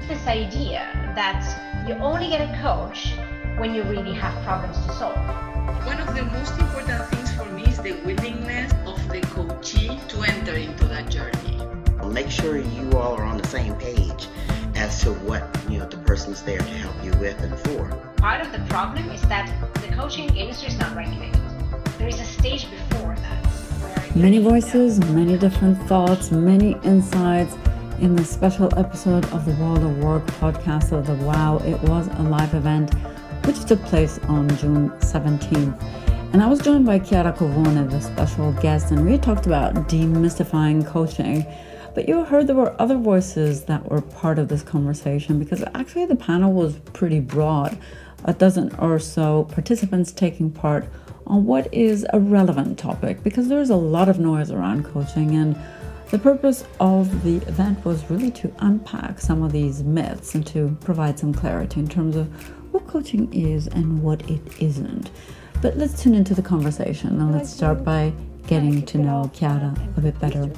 this idea that you only get a coach when you really have problems to solve. One of the most important things for me is the willingness of the coachee to enter into that journey. Make sure you all are on the same page as to what the person's there to help you with and for. Part of the problem is that the coaching industry is not regulated. There is a stage before that. Many voices, many different thoughts, many insights in this special episode of the World of Work podcast of the WoW. It was a live event which took place on June 17th. And I was joined by Chiara Covone, the special guest, and we talked about demystifying coaching. But you heard there were other voices that were part of this conversation because actually the panel was pretty broad. A dozen or so participants taking part on what is a relevant topic because there's a lot of noise around coaching, and the purpose of the event was really to unpack some of these myths and to provide some clarity in terms of what coaching is and what it isn't. But let's tune into the conversation and let's start by getting to know Chiara a bit better.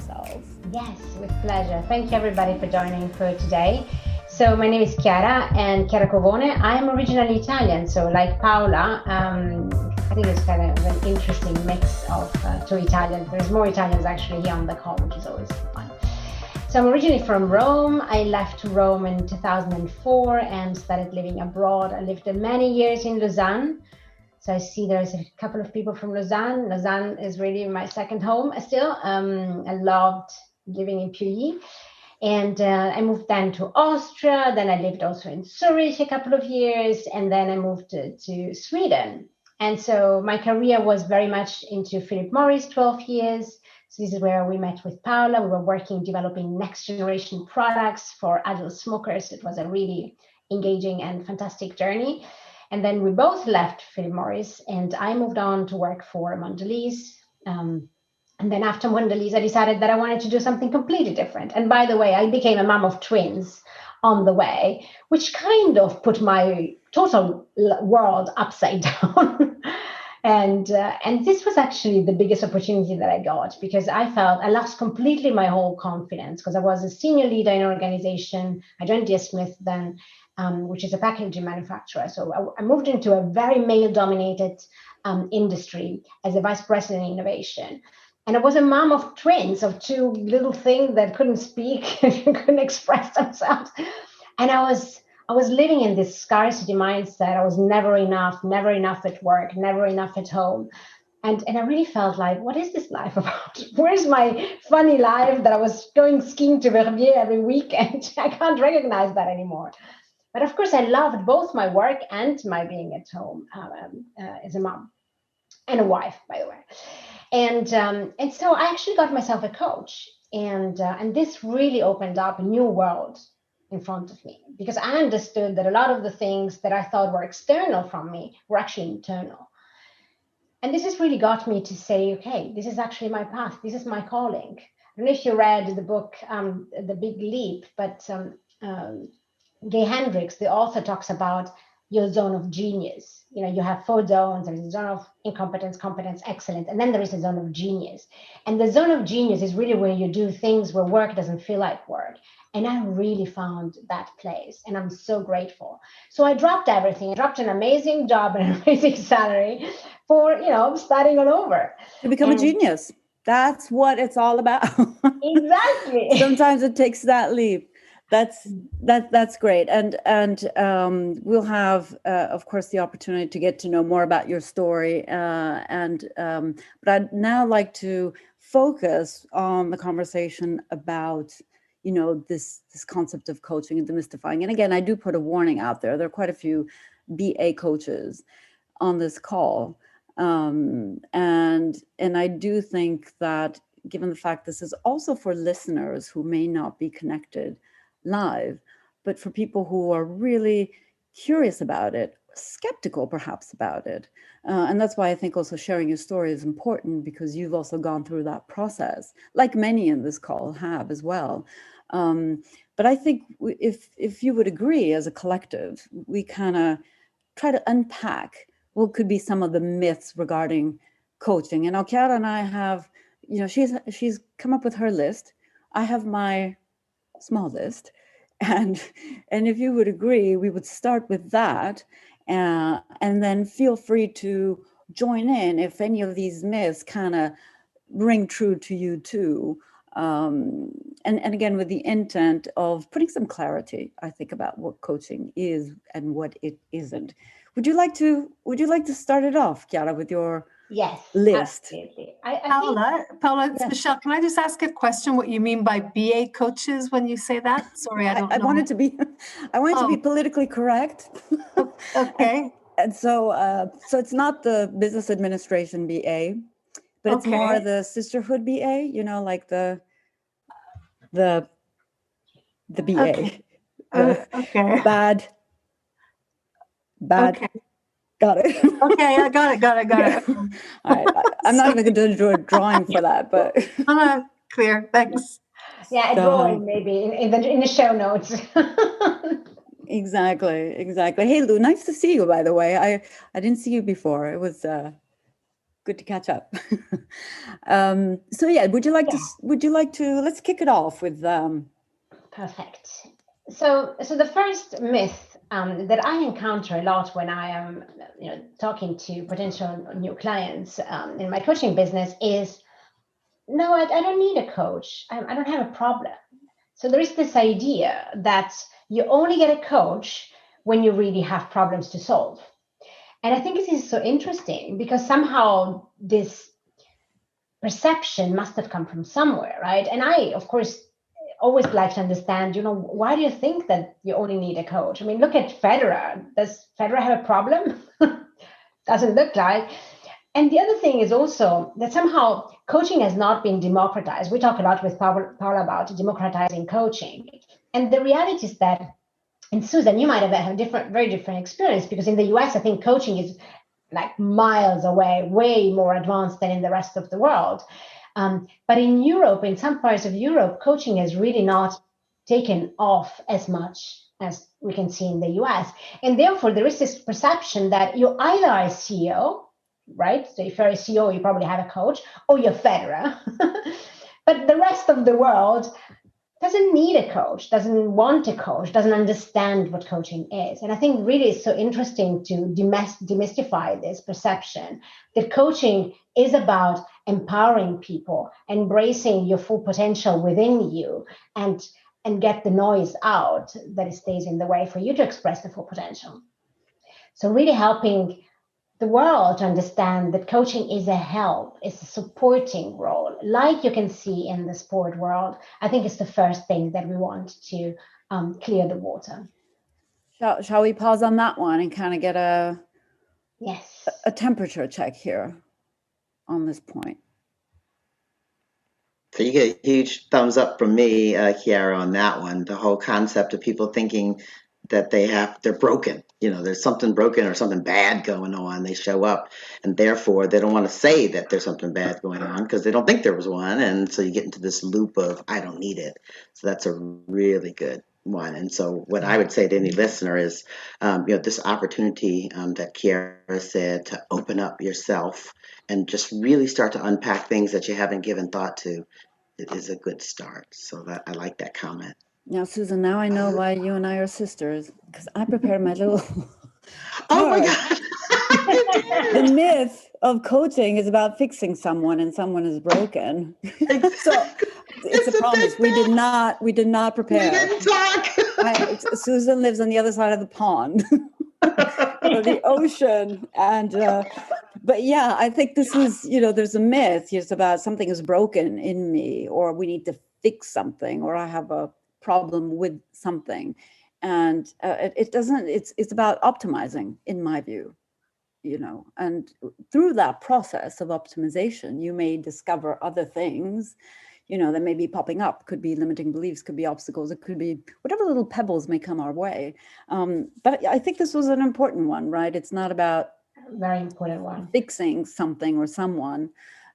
Yes, with pleasure. Thank you everybody for joining for today. So my name is Chiara and Chiara Covone. I'm originally Italian, so like Paola, I think it's kind of an interesting mix of two Italians. There's more Italians actually here on the call, which is always fun. So I'm originally from Rome. I left Rome in 2004 and started living abroad. I lived many years in Lausanne. So I see there's a couple of people from Lausanne. Lausanne is really my second home still. I loved living in Puyi. And I moved then to Austria. Then I lived also in Zurich a couple of years. And then I moved to Sweden. And so my career was very much into Philip Morris, 12 years. So this is where we met with Paola. We were working, developing next generation products for adult smokers. It was a really engaging and fantastic journey. And then we both left Philip Morris and I moved on to work for Mondelez. And then after Mondelez, I decided that I wanted to do something completely different. And by the way, I became a mom of twins on the way, which kind of put my total world upside down. And this was actually the biggest opportunity that I got because I felt I lost completely my whole confidence because I was a senior leader in an organization. I joined DS Smith then, which is a packaging manufacturer. So I moved into a very male-dominated industry as a vice president in innovation. And I was a mom of twins, of two little things that couldn't speak, couldn't express themselves. And I was living in this scarcity mindset. I was never enough at work, never enough at home. And I really felt like, what is this life about? Where's my funny life that I was going skiing to Verbier every weekend? I can't recognize that anymore. But of course, I loved both my work and my being at home as a mom and a wife, by the way. And so I actually got myself a coach. And this really opened up a new world in front of me because I understood that a lot of the things that I thought were external from me were actually internal. And this has really got me to say, okay, this is actually my path. This is my calling. I don't know if you read the book, The Big Leap, but Gay Hendricks, the author, talks about your zone of genius. You have 4 zones. There's a zone of incompetence, competence, excellence, and then there is a zone of genius. And the zone of genius is really where you do things where work doesn't feel like work. And I really found that place, and I'm so grateful. So I dropped everything. I dropped an amazing job and an amazing salary for, starting all over. To become a genius. That's what it's all about. Exactly. Sometimes it takes that leap. That's great, and we'll have, of course, the opportunity to get to know more about your story. But I'd now like to focus on the conversation about, this concept of coaching and demystifying. And again, I do put a warning out there. There are quite a few BA coaches on this call, and I do think that, given the fact this is also for listeners who may not be connected live, but for people who are really curious about it, skeptical perhaps about it. And that's why I think also sharing your story is important because you've also gone through that process, like many in this call have as well. But I think if you would agree as a collective, we kind of try to unpack what could be some of the myths regarding coaching. And Chiara and I have, she's come up with her list. I have my small list. And if you would agree, we would start with that, and then feel free to join in if any of these myths kind of ring true to you too. And again, with the intent of putting some clarity, I think, about what coaching is and what it isn't. Would you like to start it off, Chiara, with your Yes, list? absolutely. I think, Paula, it's yes. Michelle. Can I just ask a question? What you mean by BA coaches when you say that? Sorry, I don't I know. wanted to be Oh. politically correct. Okay. And so it's not the business administration BA, but it's more Okay. the sisterhood BA, like the BA, Okay. the Okay. bad. Okay. Got it. Okay. I got it. All right. I'm not even going to do a drawing for that, but Clear. Thanks. Yeah, a drawing maybe in the show notes. Exactly. Hey, Lou, nice to see you, by the way. I didn't see you before. It was good to catch up. So yeah, would you like to let's kick it off with Perfect. So the first myth that I encounter a lot when I am talking to potential new clients in my coaching business is, no, I don't need a coach. I don't have a problem. So there is this idea that you only get a coach when you really have problems to solve. And I think this is so interesting because somehow this perception must have come from somewhere, right? And I, of course, always like to understand, why do you think that you only need a coach? I mean, look at Federer. Does Federer have a problem? Doesn't look like. And the other thing is also that somehow coaching has not been democratized. We talk a lot with Paula about democratizing coaching. And the reality is that, and Susan, you might have had a very different experience, because in the US, I think coaching is like miles away, way more advanced than in the rest of the world. But in Europe, in some parts of Europe, coaching has really not taken off as much as we can see in the US. And therefore, there is this perception that you're either a CEO, right? So if you're a CEO, you probably have a coach, or you're Federer. But the rest of the world doesn't need a coach, doesn't want a coach, doesn't understand what coaching is. And I think really it's so interesting to demystify this perception that coaching is about empowering people, embracing your full potential within you, and get the noise out that stays in the way for you to express the full potential. So really helping the world to understand that coaching is a help, it's a supporting role, like you can see in the sport world. I think it's the first thing that we want to clear the water. Shall we pause on that one and kind of get a temperature check here on this point? So you get a huge thumbs up from me, Chiara, on that one. The whole concept of people thinking that they're broken. There's something broken or something bad going on. They show up, and therefore they don't want to say that there's something bad going on because they don't think there was one. And so you get into this loop of, I don't need it. So that's a really good one. And so what I would say to any listener is, this opportunity that Chiara said, to open up yourself and just really start to unpack things that you haven't given thought to, is a good start. So I like that comment. Now, Susan, now I know why you and I are sisters, because I prepared my little Oh my God. The myth of coaching is about fixing someone, and someone is broken. So it's a promise. We did not prepare. We didn't talk. Susan lives on the other side of the pond, or the ocean. And but yeah, I think this is, there's a myth. It's about something is broken in me, or we need to fix something, or I have a problem with something. And it doesn't, it's about optimizing, in my view, and through that process of optimization, you may discover other things, that may be popping up. Could be limiting beliefs, could be obstacles, it could be whatever little pebbles may come our way. But I think this was an important one, right? It's not about very important one, fixing something or someone,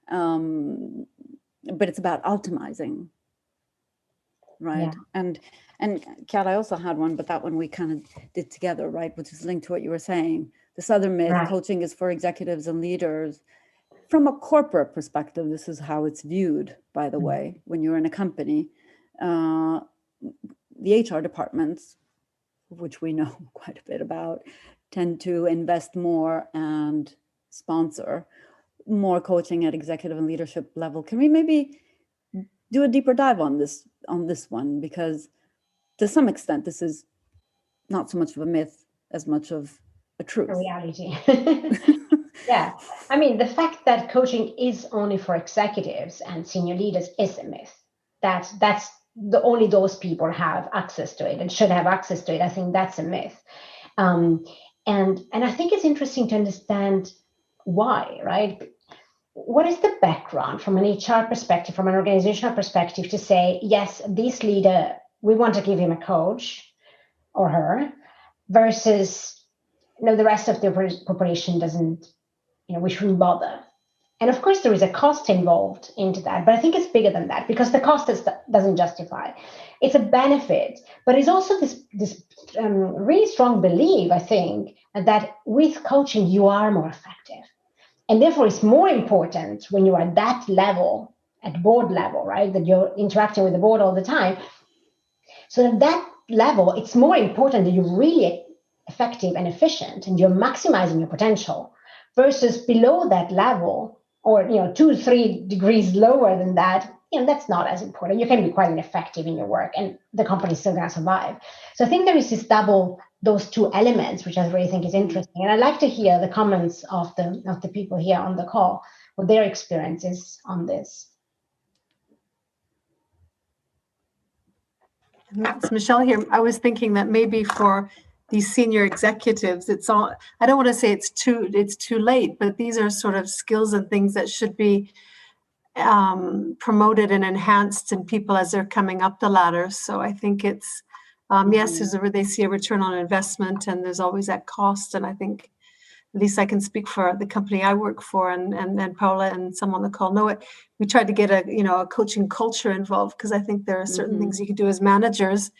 but it's about optimizing, right? Yeah. And Kat, I also had one, but that one we kind of did together, right? Which is linked to what you were saying. This other myth, right. Coaching is for executives and leaders. From a corporate perspective, this is how it's viewed, by the way, when you're in a company. the HR departments, which we know quite a bit about, tend to invest more and sponsor more coaching at executive and leadership level. Can we maybe do a deeper dive on this one? Because to some extent, this is not so much of a myth as much of a truth. A reality. Yeah. I mean, the fact that coaching is only for executives and senior leaders is a myth. That's only those people have access to it and should have access to it. I think that's a myth. And I think it's interesting to understand why, right? What is the background from an HR perspective, from an organizational perspective, to say, yes, this leader, we want to give him a coach or her, versus, the rest of the corporation doesn't, we shouldn't bother. And of course, there is a cost involved into that, but I think it's bigger than that, because the cost doesn't justify. It's a benefit, but it's also this really strong belief, I think, that with coaching, you are more effective. And therefore, it's more important when you are at that level, at board level, right, that you're interacting with the board all the time. So at that level, it's more important that you're really effective and efficient and you're maximizing your potential, versus below that level, or 2-3 degrees lower than that, that's not as important. You can be quite ineffective in your work and the company's still going to survive. So I think there is those two elements, which I really think is interesting. And I'd like to hear the comments of the people here on the call, what their experiences on this. It's Michelle here. I was thinking that maybe for these senior executives, I don't want to say it's too late, but these are sort of skills and things that should be promoted and enhanced in people as they're coming up the ladder. So I think it's, yes, they see a return on investment, and there's always that cost. And I think, at least I can speak for the company I work for, and Paula and some on the call know it. We tried to get a coaching culture involved, because I think there are certain things you can do as managers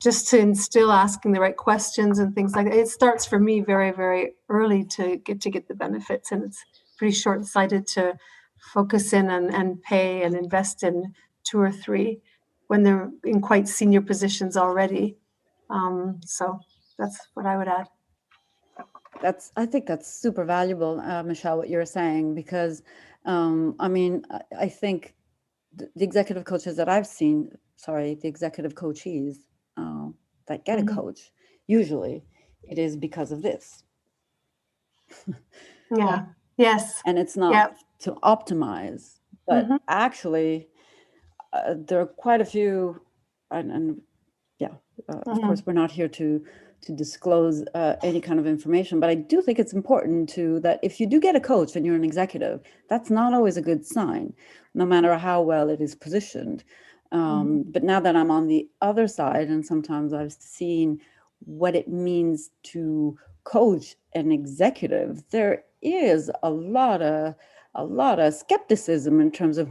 just to instill asking the right questions and things like that. It starts for me very, very early to get the benefits, and it's pretty short-sighted to focus in and pay and invest in 2 or 3 when they're in quite senior positions already. So that's what I would add. I think that's super valuable, Michelle, what you're saying, because I think the executive coaches that I've seen, the executive coachees that get a coach, usually it is because of this. Yeah. Yes. And it's not to optimize, but actually there are quite a few, of course, we're not here to disclose any kind of information, but I do think it's important that if you do get a coach and you're an executive, that's not always a good sign, no matter how well it is positioned. But now that I'm on the other side, and sometimes I've seen what it means to coach an executive, there is a lot of skepticism in terms of,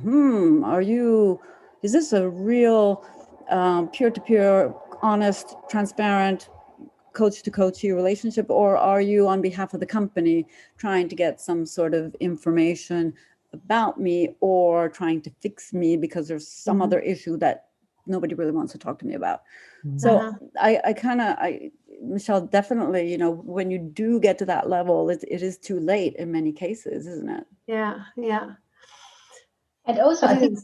is this a real peer-to-peer, honest, transparent coach-to-coachee relationship, or are you on behalf of the company trying to get some sort of information about me, or trying to fix me because there's some other issue that nobody really wants to talk to me about? So Michelle, definitely, when you do get to that level, it is too late in many cases, isn't it? Yeah. And also, I think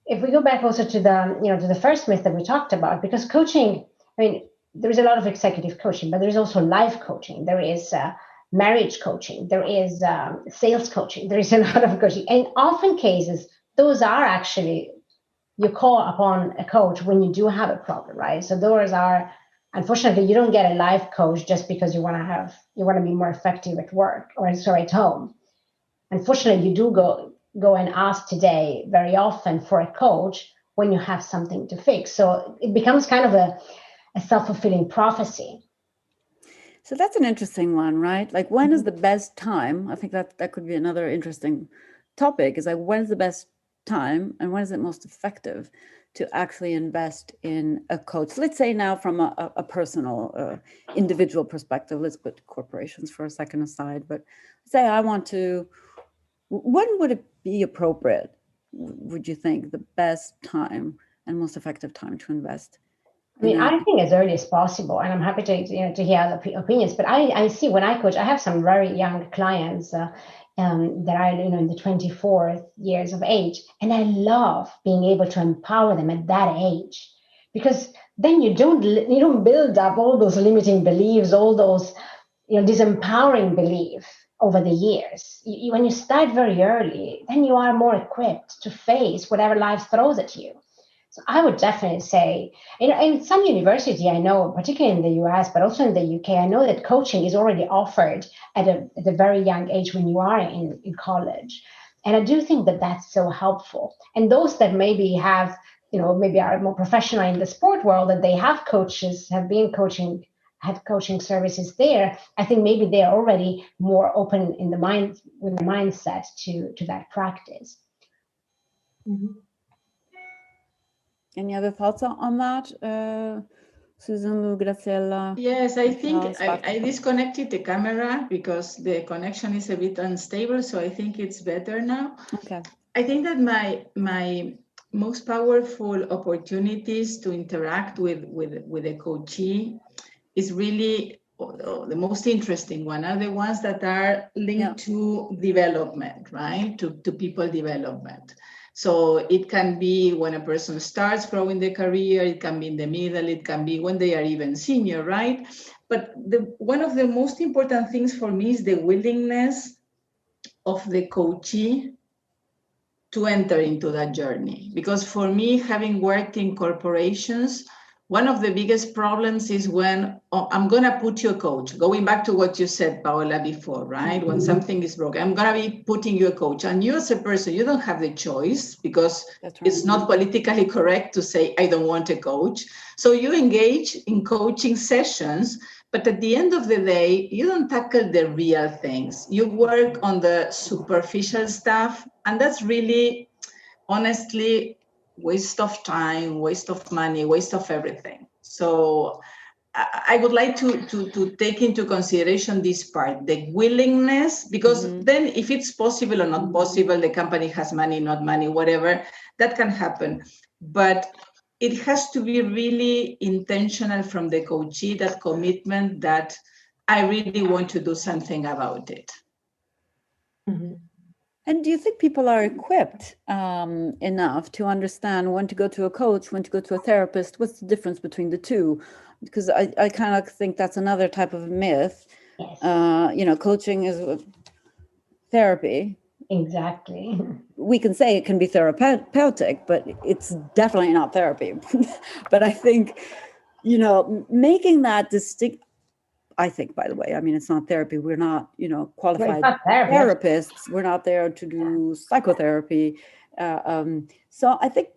if we go back also to the first myth that we talked about, because coaching, there is a lot of executive coaching, but there is also life coaching. There is marriage coaching. There is sales coaching. There is a lot of coaching. And often cases, those are actually, you call upon a coach when you do have a problem, right? So those are, unfortunately, you don't get a life coach just because you want to be more effective at work or at home. Unfortunately, you do go and ask today very often for a coach when you have something to fix. So it becomes kind of a self-fulfilling prophecy. So that's an interesting one, right? Like, when is the best time? I think that could be another interesting topic, is like, when is the best time and when is it most effective to actually invest in a coach? Let's say now from a personal, individual perspective, let's put corporations for a second aside, but say when would it be appropriate, would you think, the best time and most effective time to invest I mean, I think as early as possible, and I'm happy to hear other opinions. But I see when I coach, I have some very young clients that are in the 24 years of age, and I love being able to empower them at that age, because then you don't build up all those limiting beliefs, all those disempowering belief over the years. When you start very early, then you are more equipped to face whatever life throws at you. So I would definitely say, in some university, I know, particularly in the US, but also in the UK, I know that coaching is already offered at a very young age when you are in college. And I do think that that's so helpful. And those that maybe have, maybe are more professional in the sport world, that they have coaches, have been coaching, had coaching services there, I think maybe they're already more open in the mind, with the mindset to that practice. Mhm. Any other thoughts on that? Susan, Lou, Graciela? Yes, I think Charles, I disconnected the camera because the connection is a bit unstable, so I think it's better now. Okay. I think that my most powerful opportunities to interact with a coachee is really the most interesting one are the ones that are linked to development, right? To people development. So it can be when a person starts growing their career, it can be in the middle, it can be when they are even senior, right? But one of the most important things for me is the willingness of the coachee to enter into that journey. Because for me, having worked in corporations, one of the biggest problems is when I'm going to put you a coach, going back to what you said, Paola, before, right? When something is broken, I'm going to be putting you a coach. And you as a person, you don't have the choice because it's not politically correct to say, I don't want a coach. So you engage in coaching sessions, but at the end of the day, you don't tackle the real things. You work on the superficial stuff. And that's really, honestly, waste of time, waste of money, waste of everything. So I would like to take into consideration this part, the willingness, because then if it's possible or not possible, the company has money, not money, whatever, that can happen. But it has to be really intentional from the coachee, that commitment that I really want to do something about it. Mm-hmm. And do you think people are equipped enough to understand when to go to a coach, when to go to a therapist? What's the difference between the two? Because I kind of think that's another type of myth. Yes. Coaching is therapy. Exactly. We can say it can be therapeutic, but it's definitely not therapy. But I think, making that distinct, I think, by the way, I mean, it's not therapy. We're not, qualified therapists. We're not there to do psychotherapy. So I think,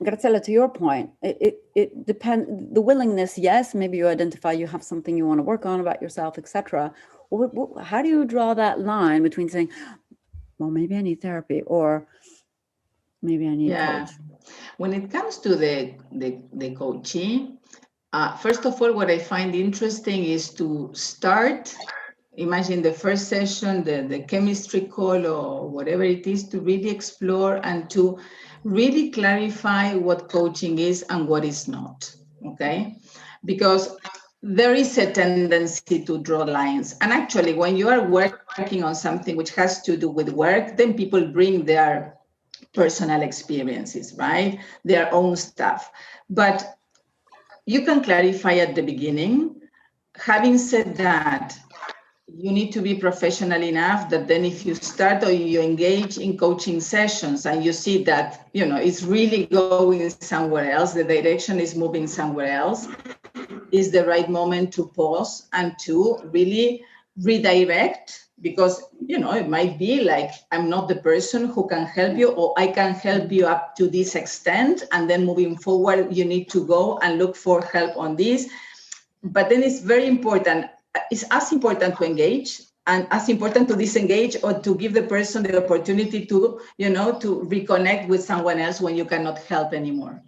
Graziella, to your point, it depends. The willingness, yes, maybe you identify you have something you want to work on about yourself, etc. How do you draw that line between saying, well, maybe I need therapy, or maybe I need coach? When it comes to the coaching, first of all, what I find interesting is to start, imagine the first session, the chemistry call or whatever it is, to really explore and to really clarify what coaching is and what is not, okay? Because there is a tendency to draw lines. And actually, when you are working on something which has to do with work, then people bring their personal experiences, right? Their own stuff. But you can clarify at the beginning. Having said that, you need to be professional enough that then if you start or you engage in coaching sessions and you see that, it's really going somewhere else, the direction is moving somewhere else, is the right moment to pause and to really redirect, because, it might be like, I'm not the person who can help you, or I can help you up to this extent. And then moving forward, you need to go and look for help on this. But then it's very important. It's as important to engage and as important to disengage, or to give the person the opportunity to, to reconnect with someone else when you cannot help anymore.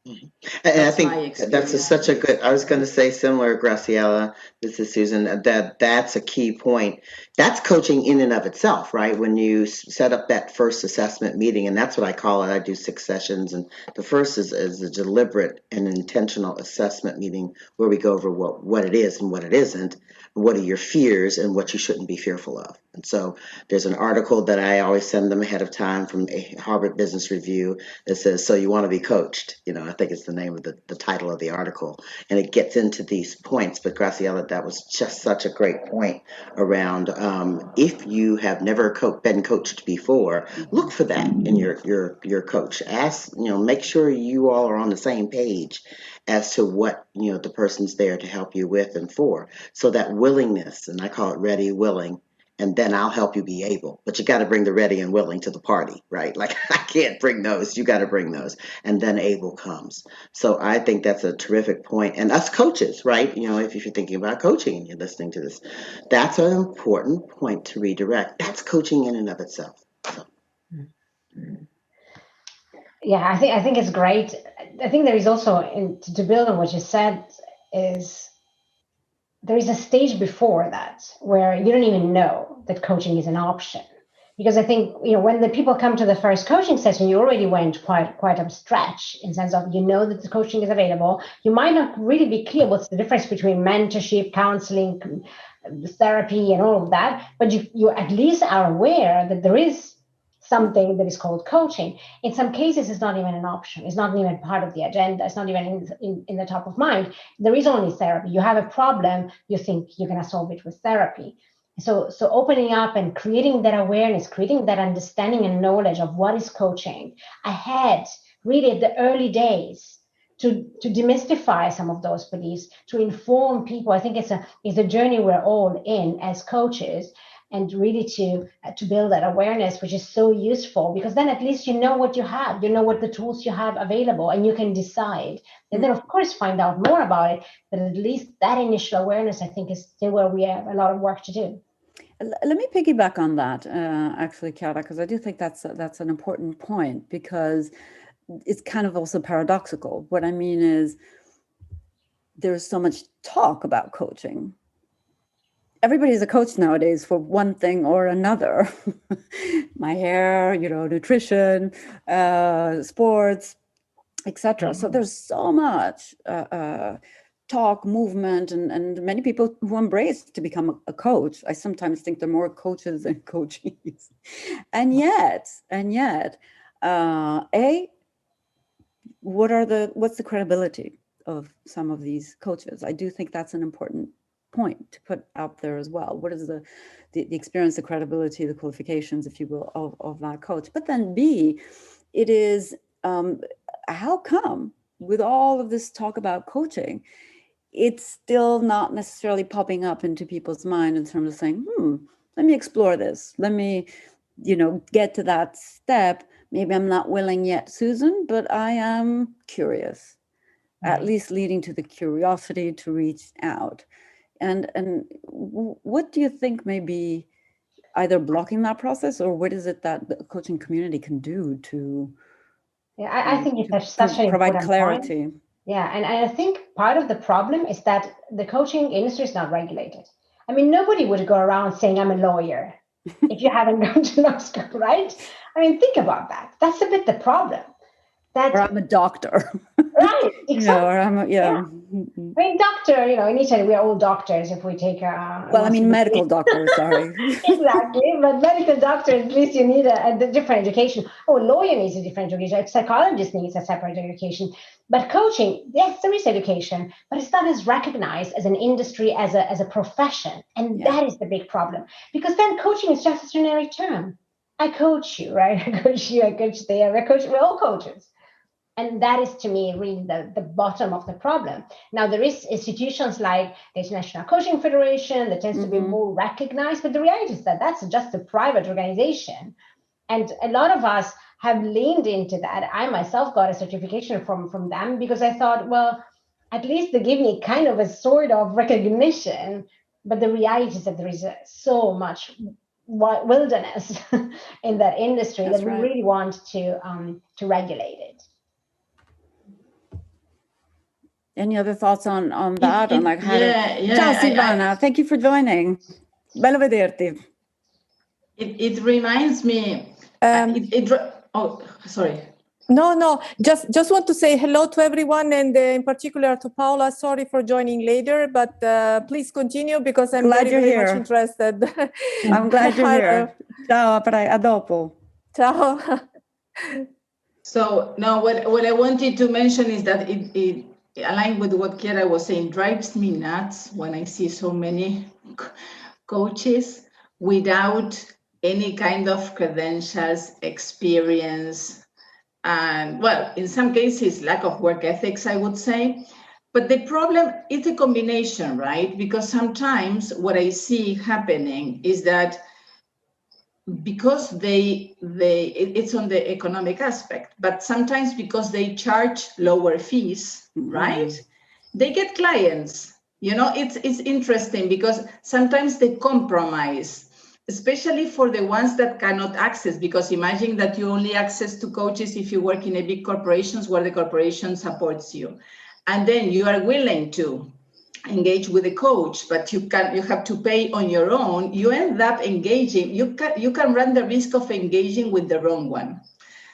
And I That's my think experience. such a good, I was going to say similar, Graciela, this is Susan, that's a key point. That's coaching in and of itself, right? When you set up that first assessment meeting, and that's what I call it. I do 6 sessions, and the first is a deliberate and intentional assessment meeting where we go over what it is and what it isn't, what are your fears and what you shouldn't be fearful of. And so there's an article that I always send them ahead of time from a Harvard Business Review that says, "So you want to be coached?" I think it's the name of the title of the article. And it gets into these points. But Graciela, that was just such a great point around if you have never been coached before, look for that in your coach. Ask, make sure you all are on the same page as to what the person's there to help you with and for. So that willingness, and I call it ready, willing, and then I'll help you be able. But you got to bring the ready and willing to the party, right? Like I can't bring those. You got to bring those. And then able comes. So I think that's a terrific point. And us coaches, right? If you're thinking about coaching and you're listening to this, that's an important point to redirect. That's coaching in and of itself. So. Yeah, I think it's great. I think there is also, to build on what you said, is there is a stage before that where you don't even know that coaching is an option. Because I think, when the people come to the first coaching session, you already went quite a stretch in sense of, that the coaching is available. You might not really be clear what's the difference between mentorship, counseling, therapy, and all of that, but you at least are aware that there is something that is called coaching. In some cases, it's not even an option. It's not even part of the agenda. It's not even in the top of mind. There is only therapy. You have a problem, you think you're going to solve it with therapy. So opening up and creating that awareness, creating that understanding and knowledge of what is coaching ahead, really at the early days, to demystify some of those beliefs, to inform people. I think it's a journey we're all in as coaches, and really to build that awareness, which is so useful, because then at least you know what you have, what the tools you have available, and you can decide. And then, of course, find out more about it. But at least that initial awareness, I think, is still where we have a lot of work to do. Let me piggyback on that, actually, Chiara, because I do think that's an important point, because it's kind of also paradoxical. What I mean is there's so much talk about coaching. Everybody's a coach nowadays for one thing or another. My hair, nutrition, sports, etc. So there's so much talk, movement, and many people who embrace to become a coach. I sometimes think they're more coaches than coachees. And yet, what's the credibility of some of these coaches? I do think that's an important point to put out there as well. What is the experience, the credibility, the qualifications, if you will, of that coach? But then B, it is how come with all of this talk about coaching, it's still not necessarily popping up into people's mind in terms of saying, let me explore this. Let me, get to that step. Maybe I'm not willing yet, Susan, but I am curious, at least leading to the curiosity to reach out. And what do you think may be either blocking that process, or what is it that the coaching community can do to I think it's such an provide important clarity? Point. Yeah, and I think part of the problem is that the coaching industry is not regulated. I mean, nobody would go around saying, I'm a lawyer, if you haven't gone to law school, right? I mean, think about that. That's a bit the problem. Or I'm a doctor. Right, exactly. Or I'm I mean, doctor, in Italy, we are all doctors if we take medical doctors, sorry. Exactly, but medical doctor, at least you need a different education. Oh, a lawyer needs a different education. A psychologist needs a separate education. But coaching, yes, there is education, but it's not as recognized as an industry, as a profession. And that is the big problem. Because then coaching is just a generic term. I coach you, right? I coach you, I coach there, we're all coaches. And that is, to me, really the bottom of the problem. Now, there is institutions like the International Coaching Federation that tends to be more recognized, but the reality is that that's just a private organization. And a lot of us have leaned into that. I myself got a certification from them because I thought, well, at least they give me kind of a sort of recognition. But the reality is that there is so much wilderness in that industry that we really want to regulate it. Any other thoughts on that? On like how Ciao Silvana, thank you for joining. Bello vederti. It reminds me. Oh, sorry. No, just want to say hello to everyone, and in particular to Paola. Sorry for joining later, but please continue because I'm very much interested. I'm glad you're here. Ciao, a dopo. Ciao. So now what I wanted to mention is that it aligned with what Chiara was saying, drives me nuts when I see so many coaches without any kind of credentials, experience, and well, in some cases, lack of work ethics, I would say. But the problem is a combination, right? Because sometimes what I see happening is that because it's on the economic aspect, but sometimes because they charge lower fees, right? They get clients. You know, it's interesting because sometimes they compromise, especially for the ones that cannot access, because imagine that you only access to coaches if you work in a big corporations where the corporation supports you. And then you are willing to engage with a coach, but you have to pay on your own. You end up engaging, you can run the risk of engaging with the wrong one.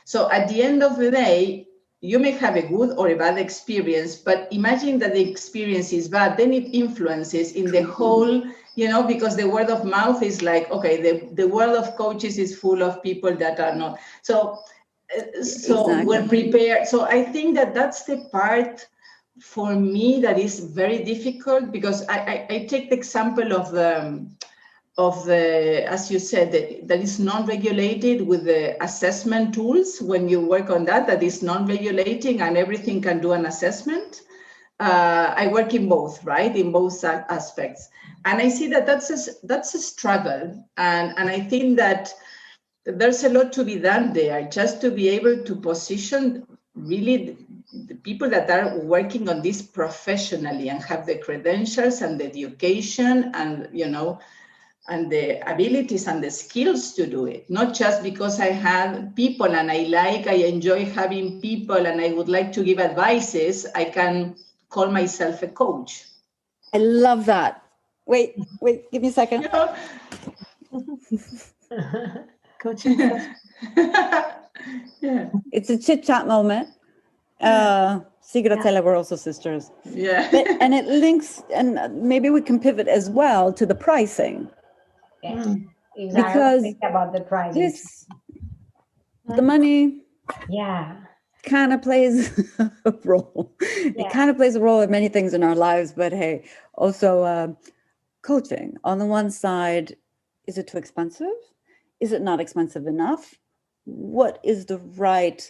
So at the end of the day, you may have a good or a bad experience, but imagine that the experience is bad, then it influences in the whole, you know, because the word of mouth is like, okay, the world of coaches is full of people that are not. So exactly. We're prepared. So I think that that's the part for me that is very difficult, because I take the example of the, as you said, that is non-regulated with the assessment tools. When you work on that is non-regulating and everything can do an assessment. I work in both, right? In both aspects. And I see that that's a struggle. And I think that there's a lot to be done there, just to be able to position really the people that are working on this professionally and have the credentials and the education and, you know, and the abilities and the skills to do it. Not just because I have people and I enjoy having people and I would like to give advices, I can call myself a coach. I love that. Wait, give me a second. Yeah. Coaching session. Yeah. It's a chit chat moment. Sigratella, we're also sisters. Yeah. And it links, and maybe we can pivot as well to the pricing. Yes, exactly. Because think about the pricing. The money, kind of plays a role. Yeah. It kind of plays a role in many things in our lives, but hey, also coaching. On the one side, is it too expensive? Is it not expensive enough? What is the right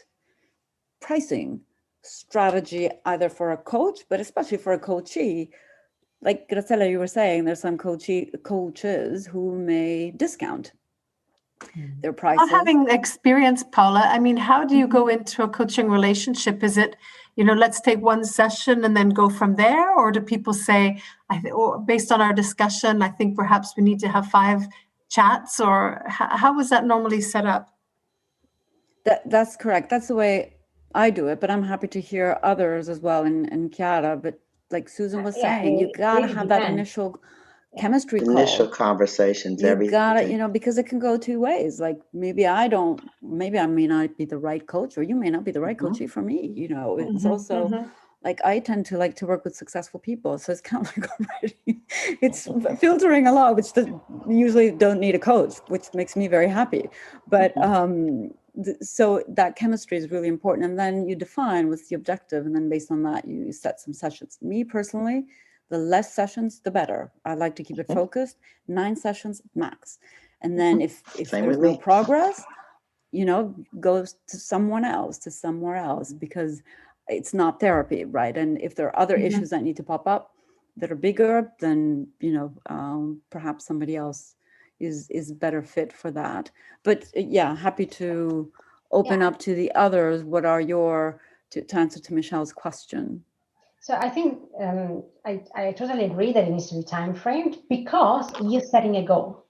pricing strategy either for a coach, but especially for a coachee? Like Graciela, you were saying, there's some coaches who may discount their prices. Not having experience, Paula, I mean, how do you go into a coaching relationship? Is it, you know, let's take one session and then go from there? Or do people say, or based on our discussion, I think perhaps we need to have 5 chats? Or how is that normally set up? That's correct. That's the way I do it, but I'm happy to hear others as well, and Chiara. But like Susan was saying, you gotta have that initial chemistry call. Initial conversations, you gotta, you know, because it can go 2 ways. Like maybe I may not be the right coach, or you may not be the right coachee for me. You know, it's also like I tend to like to work with successful people, so it's kind of like already it's filtering a lot, which usually don't need a coach, which makes me very happy. But so that chemistry is really important, and then you define what's the objective, and then based on that you set some sessions. Me personally, the less sessions the better. I like to keep it focused. 9 sessions max, and then if there's no progress, you know, goes to someone else, to somewhere else, because it's not therapy, right? And if there are other issues that need to pop up that are bigger, then, you know, perhaps somebody else is better fit for that. But yeah, happy to open up to the others. What are your, to answer to Michelle's question? So I think I totally agree that it needs to be time framed, because you're setting a goal.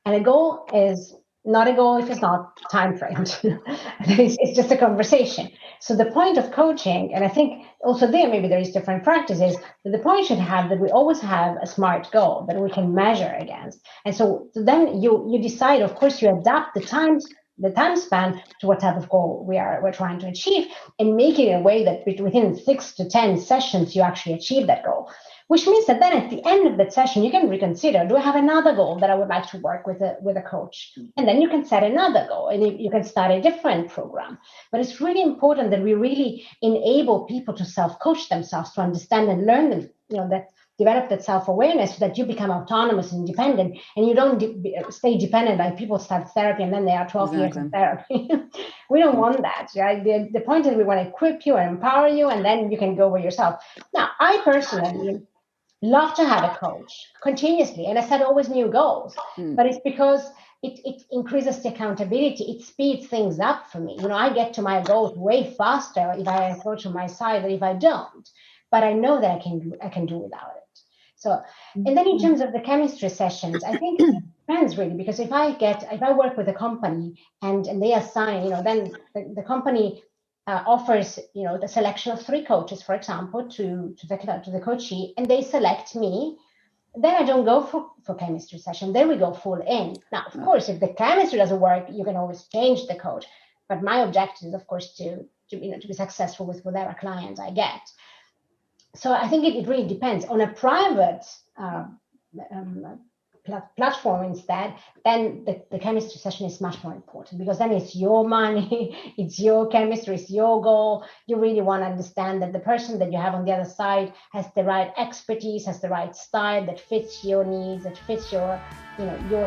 And a goal is not a goal if it's not time framed. It's just a conversation. So the point of coaching, and I think also maybe there is different practices, but the point should have that we always have a SMART goal that we can measure against. And so then you decide, of course, you adapt the time span to what type of goal we're trying to achieve, and make it in a way that within 6 to 10 sessions you actually achieve that goal. Which means that then at the end of that session, you can reconsider, do I have another goal that I would like to work with a coach? And then you can set another goal, and you can start a different program. But it's really important that we really enable people to self-coach themselves, to understand and learn them, that develop that self-awareness, so that you become autonomous and independent, and you don't stay dependent. Like people start therapy and then they are 12 years in therapy. We don't want that, right? The point is we want to equip you and empower you, and then you can go with yourself. Now, I personally love to have a coach continuously, and I set always new goals, but it's because it increases the accountability. It speeds things up for me. I get to my goals way faster if I have a coach on my side than if I don't. But I know that I can do without it. So, and then in terms of the chemistry sessions, I think it depends really, because if I work with a company and they assign, then the company offers, the selection of 3 coaches, for example, to the coachee, and they select me. Then I don't go for chemistry session. Then we go full in. Now, of course, if the chemistry doesn't work, you can always change the coach. But my objective is, of course, to be successful with whatever client I get. So I think it really depends. On a private platform instead, then the chemistry session is much more important, because then it's your money, it's your chemistry, it's your goal. You really want to understand that the person that you have on the other side has the right expertise, has the right style that fits your needs, that fits your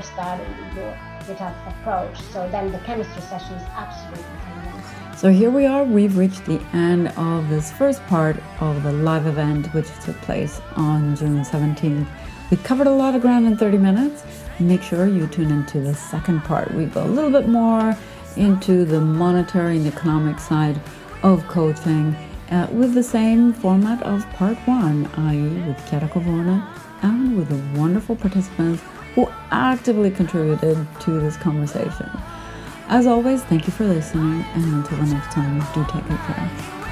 style and your type of approach. So then the chemistry session is absolutely fundamental. So here we are, we've reached the end of this first part of the live event, which took place on June 17th. We covered a lot of ground in 30 minutes. Make sure you tune into the second part. We go a little bit more into the monetary and economic side of coaching with the same format of part 1, i.e. with Chiara Covone and with the wonderful participants who actively contributed to this conversation. As always, thank you for listening, and until the next time, do take good care.